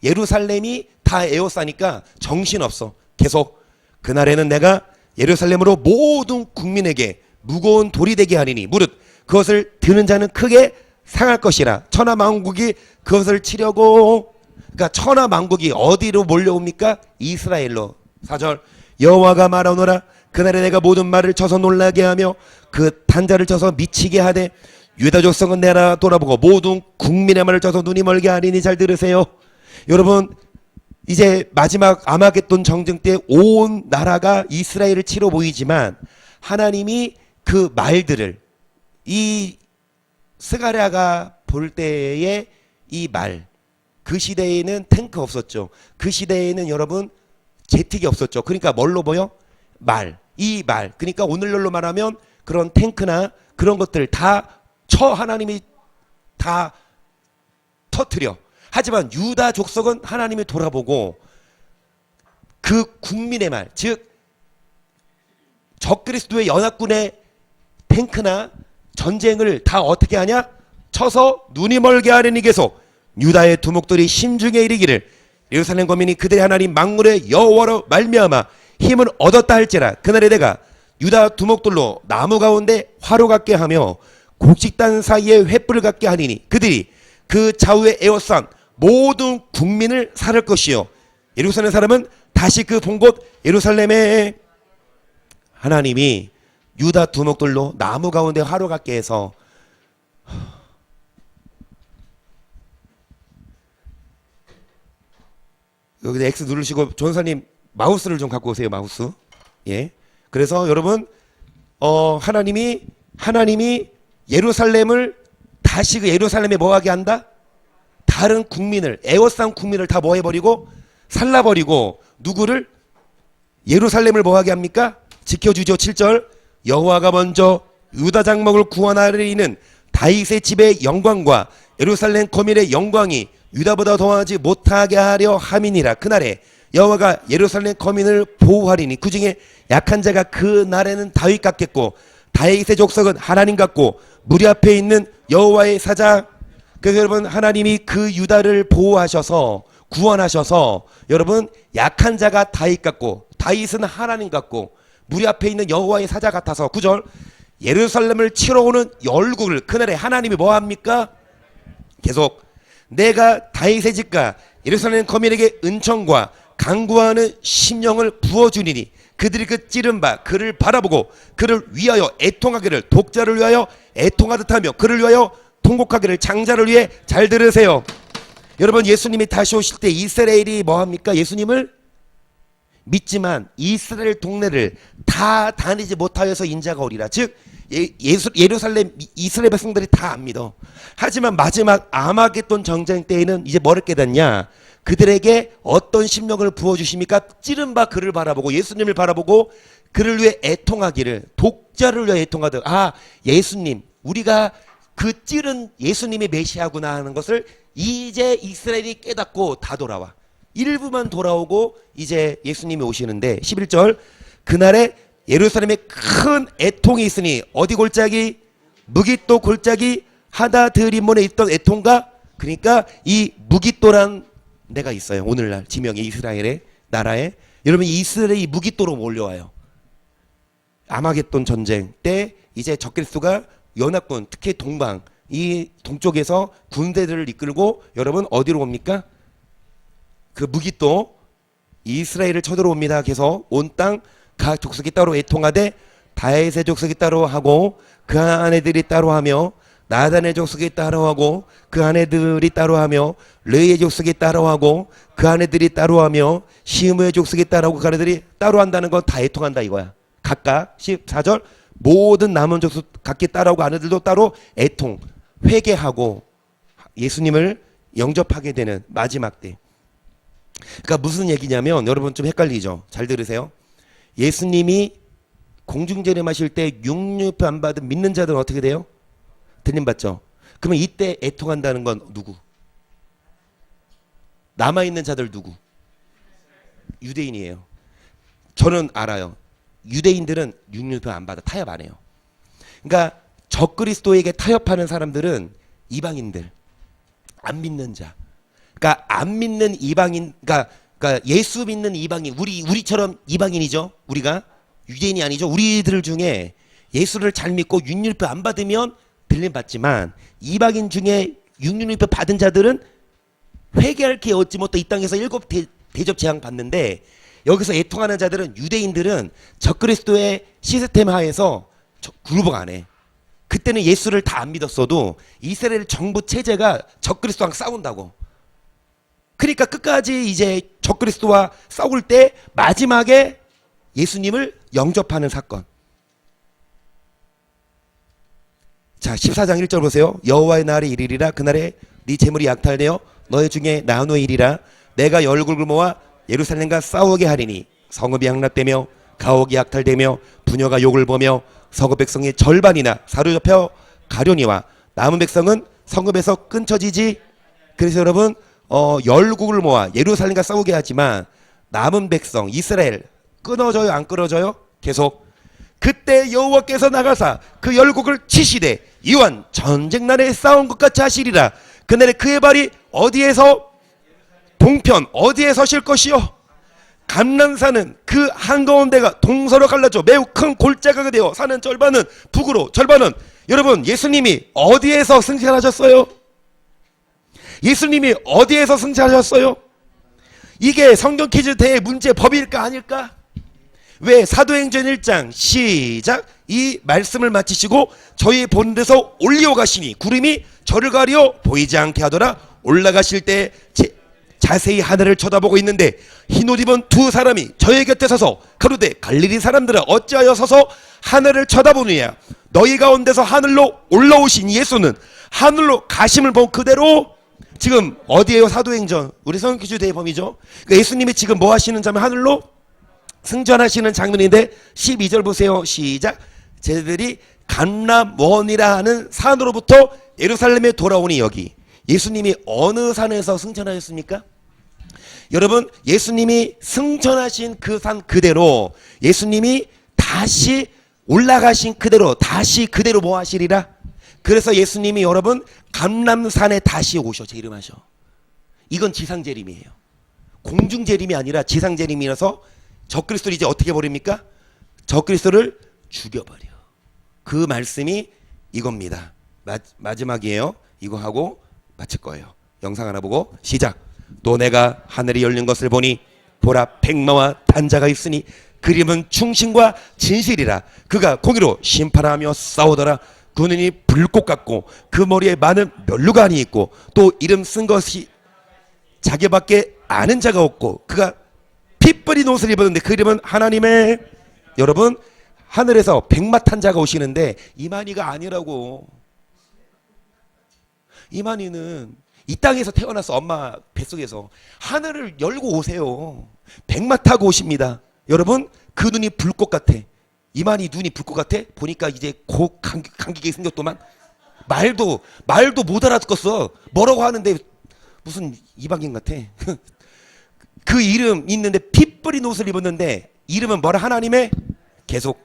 예루살렘이 다 에워싸니까 정신없어. 계속 그날에는 내가 예루살렘으로 모든 국민에게 무거운 돌이 되게 하리니 무릇 그것을 드는 자는 크게 상할 것이라. 천하만국이 그것을 치려고, 그러니까 천하만국이 어디로 몰려옵니까? 이스라엘로. 4절 여호와가 말하노라 그날에 내가 모든 말을 쳐서 놀라게 하며 그 단자를 쳐서 미치게 하되 유다 족속은 내라 돌아보고 모든 국민의 말을 쳐서 눈이 멀게 하리니. 잘 들으세요. 여러분 이제 마지막 아마겟돈 정쟁 때 온 나라가 이스라엘을 치러 보이지만 하나님이 그 말들을 이 스가랴가 볼 때의 이 말, 그 시대에는 탱크 없었죠. 그 시대에는 여러분 제틱이 없었죠. 그러니까 뭘로 보여? 말. 이 말, 그러니까 오늘날로 말하면 그런 탱크나 그런 것들 다 하나님이 다 터뜨려. 하지만 유다 족속은 하나님이 돌아보고 그 국민의 말, 즉 적그리스도의 연합군의 탱크나 전쟁을 다 어떻게 하냐? 쳐서 눈이 멀게 하려니 계속 유다의 두목들이 심중에 이르기를 예루살렘 거민이 그들의 하나님 만군의 여호와로 말미암아 힘을 얻었다 할지라 그날에 내가 유다 두목들로 나무 가운데 화로 같게 하며 곡식단 사이에 횃불을 갖게 하리니 그들이 그 좌우에 에워싼 모든 국민을 살할 것이요 예루살렘 사람은 다시 그 본 곳 예루살렘에 하나님이 유다 두목들로 나무 가운데 화로 같게 해서 여기다 X 누르시고 전사님 마우스를 좀 갖고 오세요. 마우스. 예. 그래서 여러분 하나님이 예루살렘을 다시 그 예루살렘에 뭐하게 한다? 다른 국민을 애워싼 국민을 다 뭐해버리고 살라버리고 누구를 예루살렘을 뭐하게 합니까? 지켜주죠. 7절 여호와가 먼저 유다 장막을 구원하리는 다윗의 집의 영광과 예루살렘 거민의 영광이 유다보다 더하지 못하게 하려 함이니라. 그날에 여호와가 예루살렘 거민을 보호하리니 그중에 약한 자가 그 날에는 다윗 같겠고 다윗의 족속은 하나님 같고 무리 앞에 있는 여호와의 사자. 그래서 여러분 하나님이 그 유다를 보호하셔서 구원하셔서 여러분 약한 자가 다윗 같고 다윗은 하나님 같고 무리 앞에 있는 여호와의 사자 같아서 9절 예루살렘을 치러 오는 열국을 그날에 하나님이 뭐합니까? 계속 내가 다윗의 집과 예루살렘 거민에게 은총과 강구하는 심령을 부어주리니 그들이 그 찌른 바 그를 바라보고 그를 위하여 애통하기를 독자를 위하여 애통하듯 하며 그를 위하여 통곡하기를 장자를 위해. 잘 들으세요. 여러분 예수님이 다시 오실 때 이스라엘이 뭐합니까? 예수님을 믿지만 이스라엘 동네를 다 다니지 못하여서 인자가 오리라. 즉 예루살렘 이스라엘 백성들이 다 안 믿어. 하지만 마지막 아마겟돈 전쟁 때에는 이제 뭐를 깨닫냐? 그들에게 어떤 심령을 부어주십니까? 찌른 바 그를 바라보고 예수님을 바라보고 그를 위해 애통하기를 독자를 위해 애통하듯. 아 예수님 우리가 그 찌른 예수님이 메시아구나 하는 것을 이제 이스라엘이 깨닫고 다 돌아와. 일부만 돌아오고 이제 예수님이 오시는데 11절 그날에 예루살렘에 큰 애통이 있으니 어디 골짜기? 무깃도 골짜기 하다드림몬에 있던 애통가. 그러니까 이 무깃도란 데가 있어요. 오늘날 지명의 이스라엘의 나라에. 여러분 이스라엘이 무깃도로 몰려와요. 아마겟돈 전쟁 때 이제 적그리스도가 연합군 특히 동방 이 동쪽에서 군대들을 이끌고 여러분 어디로 옵니까? 그 무깃도 이스라엘을 쳐들어옵니다. 그래서 온 땅 각 족속이 따로 애통하되 다윗의 족속이 따로 하고 그 아내들이 따로 하며 나단의 족속이 따로 하고 그 아내들이 따로 하며 레이의 족속이 따로 하고 그 아내들이 따로 하며 시므의 족속이 따로 하고 그 아내들이 따로 한다는 건 다 애통한다 이거야. 각각 14절 모든 남은 족속 각기 따라오고 아내들도 따로 애통 회개하고 예수님을 영접하게 되는 마지막 때. 그러니까 무슨 얘기냐면 여러분 좀 헷갈리죠. 잘 들으세요. 예수님이 공중재림하실 때 육류표 안 받은 믿는 자들은 어떻게 돼요? 들림받죠. 그러면 이때 애통한다는 건 누구? 남아있는 자들 누구? 유대인이에요. 저는 알아요. 유대인들은 육류표 안 받아. 타협 안 해요. 그러니까 적그리스도에게 타협하는 사람들은 이방인들, 안 믿는 자. 그러니까 안 믿는 이방인, 그러니까 예수 믿는 이방인, 우리처럼 이방인이죠. 우리가 유대인이 아니죠. 우리들 중에 예수를 잘 믿고 육류표 안 받으면 들림 받지만 이방인 중에 육류표 받은 자들은 회개할 게 얻지 못해 이 땅에서 7 대접 재앙 받는데 여기서 애통하는 자들은 유대인들은 적그리스도의 시스템 하에서 굴복 안 해. 그때는 예수를 다 안 믿었어도 이스라엘 정부 체제가 적그리스도랑 싸운다고. 그러니까 끝까지 이제 적그리스도와 싸울 때 마지막에 예수님을 영접하는 사건. 자 14장 1절 보세요. 여호와의 날이 이르리라. 그날에 네 재물이 약탈되어 너희 중에 나누이리라. 내가 열국을 모아 예루살렘과 싸우게 하리니 성읍이 향락되며 가옥이 약탈되며 부녀가 욕을 보며 서구 백성의 절반이나 사로잡혀 가려니와 남은 백성은 성읍에서 끊쳐지지. 그래서 여러분 열국을 모아 예루살렘과 싸우게 하지만 남은 백성 이스라엘 끊어져요 안 끊어져요? 계속. 그때 여호와께서 나가사 그 열국을 치시되 이완 전쟁날에 싸운 것 같이 하시리라. 그날에 그의 발이 어디에서 동편 어디에 서실 것이요 감람산은 그 한가운데가 동서로 갈라져 매우 큰 골짜기가 되어 산은 절반은 북으로 절반은. 여러분 예수님이 어디에서 승천하셨어요? 예수님이 어디에서 승천하셨어요? 이게 성경 퀴즈 대회 문제 법일까 아닐까? 왜? 사도행전 1장 시작. 이 말씀을 마치시고 저희 보는 데서 올리어 가시니 구름이 저를 가려 보이지 않게 하더라. 올라가실 때 자세히 하늘을 쳐다보고 있는데 흰옷 입은 두 사람이 저의 곁에 서서 가로되 갈릴리 사람들아 어찌하여 서서 하늘을 쳐다보느냐. 너희 가운데서 하늘로 올라오신 예수는 하늘로 가심을 본 그대로. 지금 어디에요? 사도행전 우리 성경 퀴즈 대회 범위죠. 그러니까 예수님이 지금 뭐 하시는 장면? 하늘로 승전하시는 장면인데 12절 보세요. 시작. 쟤들이 감람원이라 하는 산으로부터 예루살렘에 돌아오니. 여기 예수님이 어느 산에서 승천하셨습니까? 여러분 예수님이 승천하신 그 산 그대로 예수님이 다시 올라가신 그대로 다시 그대로 뭐 하시리라. 그래서 예수님이 여러분 감람산에 다시 오셔 재림하셔. 이건 지상재림이에요. 공중재림이 아니라 지상재림이라서 적그리스도를 이제 어떻게 버립니까? 적그리스도를 죽여버려. 그 말씀이 이겁니다. 마지막이에요. 이거 하고 마칠 거예요. 영상 하나 보고 시작. 또 내가 하늘이 열린 것을 보니 보라 백마와 단자가 있으니 그 이름은 충신과 진실이라. 그가 공의로 심판하며 싸우더라. 그 눈이 불꽃 같고 그 머리에 많은 면류관이 있고 또 이름 쓴 것이 자기밖에 아는 자가 없고 그가 피 뿌린 옷을 입었는데 그 이름은 하나님의. 여러분 하늘에서 백마탄자가 오시는데 이만희가 아니라고. 이만희는 이 땅에서 태어나서 엄마 뱃속에서 하늘을 열고 오세요. 백마 타고 오십니다. 여러분 그 눈이 불꽃 같아. 이만희 눈이 불꽃 같아? 보니까 이제 감기게 생겼더만. 말도 못 알아듣겠어. 뭐라고 하는데 무슨 이방인 같아. 그 이름 있는데 피 뿌린 옷을 입었는데 이름은 뭐라? 하나님의. 계속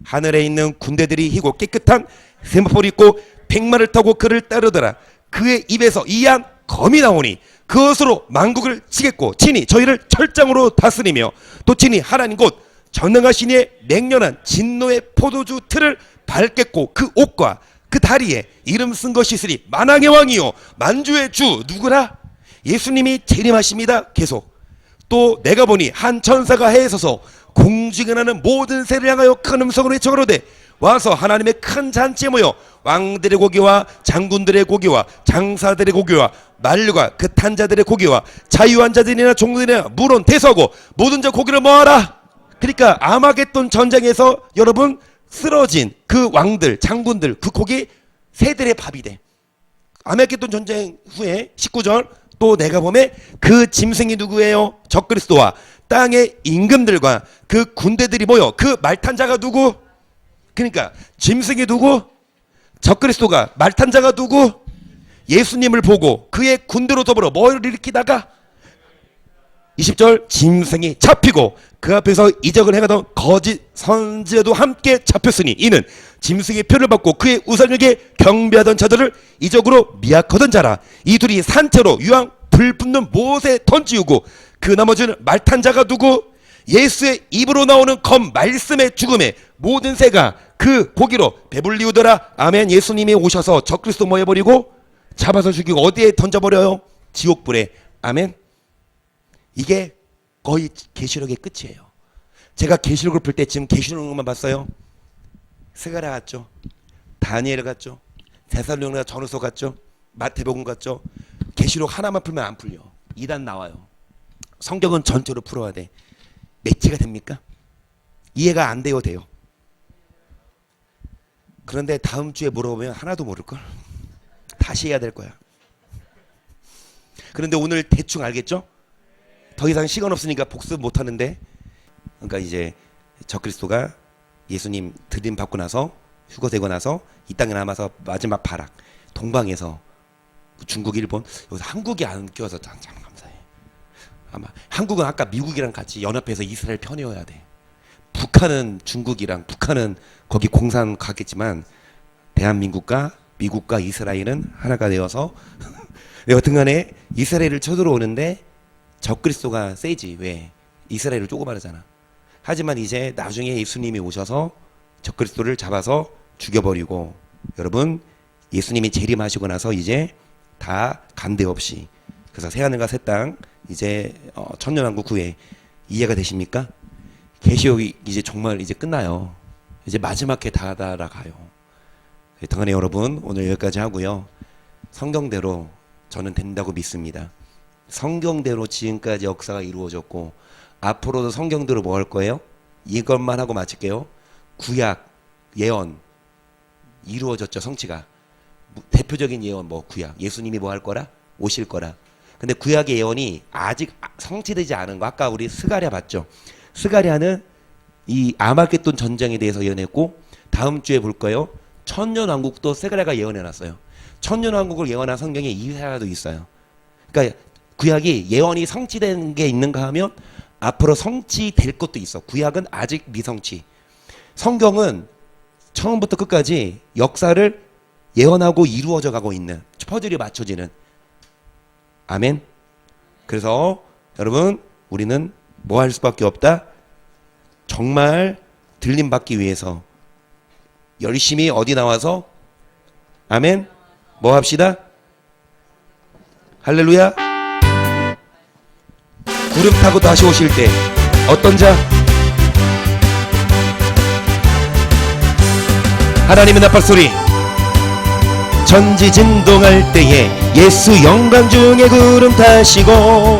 하늘에 있는 군대들이 희고 깨끗한 세마포를 입고 백마를 타고 그를 따르더라. 그의 입에서 이한 검이 나오니 그것으로 만국을 치겠고 친히 저희를 철장으로 다스리며 또 친히 하나님 곧 전능하신 이의 맹렬한 진노의 포도주 틀을 밟겠고 그 옷과 그 다리에 이름 쓴 것이 있으니 만왕의 왕이요 만주의 주. 누구라? 예수님이 재림하십니다. 계속. 또 내가 보니 한 천사가 해에 서서 공중에 나는 모든 새를 향하여 큰 음성으로 외쳐 가로되 와서 하나님의 큰 잔치에 모여 왕들의 고기와 장군들의 고기와 장사들의 고기와 만류가 그 탄자들의 고기와 자유한 자들이나 종들이나 물론 대서하고 모든 자 고기를 모아라. 그러니까 아마겟돈 전쟁에서 여러분 쓰러진 그 왕들 장군들 그 고기 새들의 밥이 돼. 아마겟돈 전쟁 후에 19절 또 내가 보매 그 짐승이 누구예요? 적그리스도와 땅의 임금들과 그 군대들이 모여 그 말탄자가 누구? 그러니까 짐승이 누구? 적그리스도가. 말탄자가 누구? 예수님을 보고 그의 군대로 더불어 뭘 일으키다가 20절 짐승이 잡히고 그 앞에서 이적을 행하던 거짓 선지자도 함께 잡혔으니 이는 짐승의 표를 받고 그의 우상에게 경배하던 자들을 이적으로 미약하던 자라. 이 둘이 산채로 유황 불 붙는 못에 던지우고 그 나머지는 말탄 자가 누구? 예수의 입으로 나오는 검 말씀의 죽음에 모든 새가 그 고기로 배불리우더라. 아멘. 예수님이 오셔서 적그리스도 뭐 해버리고 잡아서 죽이고 어디에 던져버려요? 지옥불에. 아멘. 이게 거의 계시록의 끝이에요. 제가 계시록을 풀 때 지금 계시록만 봤어요. 스가랴 갔죠. 다니엘 갔죠. 데살로니가 전후서 갔죠. 마태복음 갔죠. 계시록 하나만 풀면 안 풀려. 2단 나와요. 성경은 전체로 풀어야 돼. 매치가 됩니까? 이해가 안 돼요, 돼요? 그런데 다음 주에 물어보면 하나도 모를걸? 다시 해야 될 거야. 그런데 오늘 대충 알겠죠? 더 이상 시간 없으니까 복습 못 하는데, 그러니까 이제 적그리스도가 예수님 들림 받고 나서 휴거되고 나서 이 땅에 남아서 마지막 발악 동방에서 중국, 일본, 여기서 한국이 안 껴서 참 감사해. 아마 한국은 아까 미국이랑 같이 연합해서 이스라엘 편이어야 돼. 북한은 중국이랑 북한은 거기 공산 가겠지만 대한민국과 미국과 이스라엘은 하나가 되어서 여튼간에 이스라엘을 쳐들어오는데 적그리스도가 세지. 왜? 이스라엘을 조그마르잖아. 하지만 이제 나중에 예수님이 오셔서 적그리스도를 잡아서 죽여버리고, 여러분 예수님이 재림하시고 나서 이제 다 간대 없이, 그래서 새하늘과 새 땅 이제 천년왕국 후에 이해가 되십니까? 계시록이 이제 정말 이제 끝나요. 이제 마지막 해 다다라가요. 당연히 여러분 오늘 여기까지 하고요. 성경대로 저는 된다고 믿습니다. 성경대로 지금까지 역사가 이루어졌고 앞으로도 성경대로 뭐 할 거예요? 이것만 하고 마칠게요. 구약 예언 이루어졌죠. 성취가 대표적인 예언 뭐 구약 예수님이 뭐 할 거라? 오실 거라. 근데 구약의 예언이 아직 성취되지 않은 거 아까 우리 스가랴 봤죠. 스가랴는 이 아마겟돈 전쟁에 대해서 예언했고 다음 주에 볼 거예요. 천년왕국도 스가랴가 예언해놨어요. 천년왕국을 예언한 성경에 이사야도 있어요. 그러니까 구약이 예언이 성취된 게 있는가 하면 앞으로 성취될 것도 있어. 구약은 아직 미성취. 성경은 처음부터 끝까지 역사를 예언하고 이루어져 가고 있는, 퍼즐이 맞춰지는. 아멘. 그래서 여러분 우리는 뭐 할 수밖에 없다? 정말 들림 받기 위해서 열심히 어디 나와서 아멘 뭐 합시다? 할렐루야. 구름 타고 다시 오실 때 어떤 자? 하나님의 나팔 소리 전지진동할 때에 예수 영광 중에 구름 타시고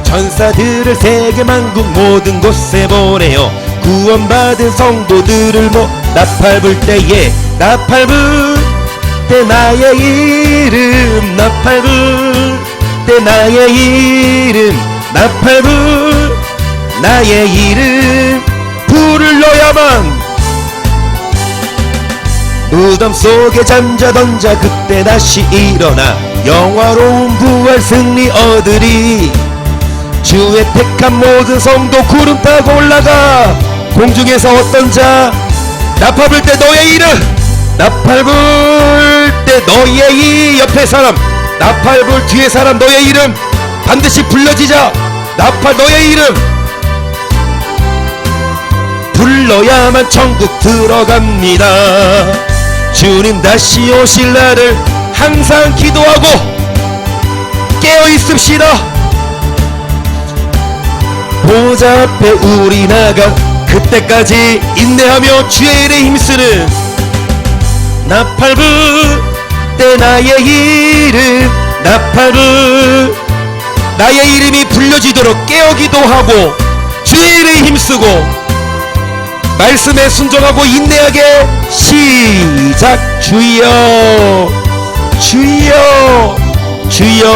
천사들을 세계 만국 모든 곳에 보내어 구원받은 성도들을 나팔 불 때에 나팔 불 때 나의 이름 나팔 불 때 나의 이름 나팔 불 나의 이름 불을 넣어야만 무덤 속에 잠자던 자 그때 다시 일어나 영화로운 부활 승리 얻으리. 주의 택한 모든 성도 구름 타고 올라가 공중에서 어떤 자 나팔 불 때 너의 이름 나팔 불 때 너의 이 옆에 사람 나팔 불 뒤에 사람 너의 이름 반드시 불러지자. 나팔 너의 이름 불러야만 천국 들어갑니다. 주님 다시 오실 날을 항상 기도하고 깨어 있읍시다. 보좌 앞에 우리 나가 그때까지 인내하며 주의 일에 힘쓰는 나팔 불 때 나의 이름 나팔 불 나의 이름이 불려지도록 깨어 기도하고 주의 일에 힘쓰고 말씀에 순종하고 인내하게 시작. 주여 주여 주여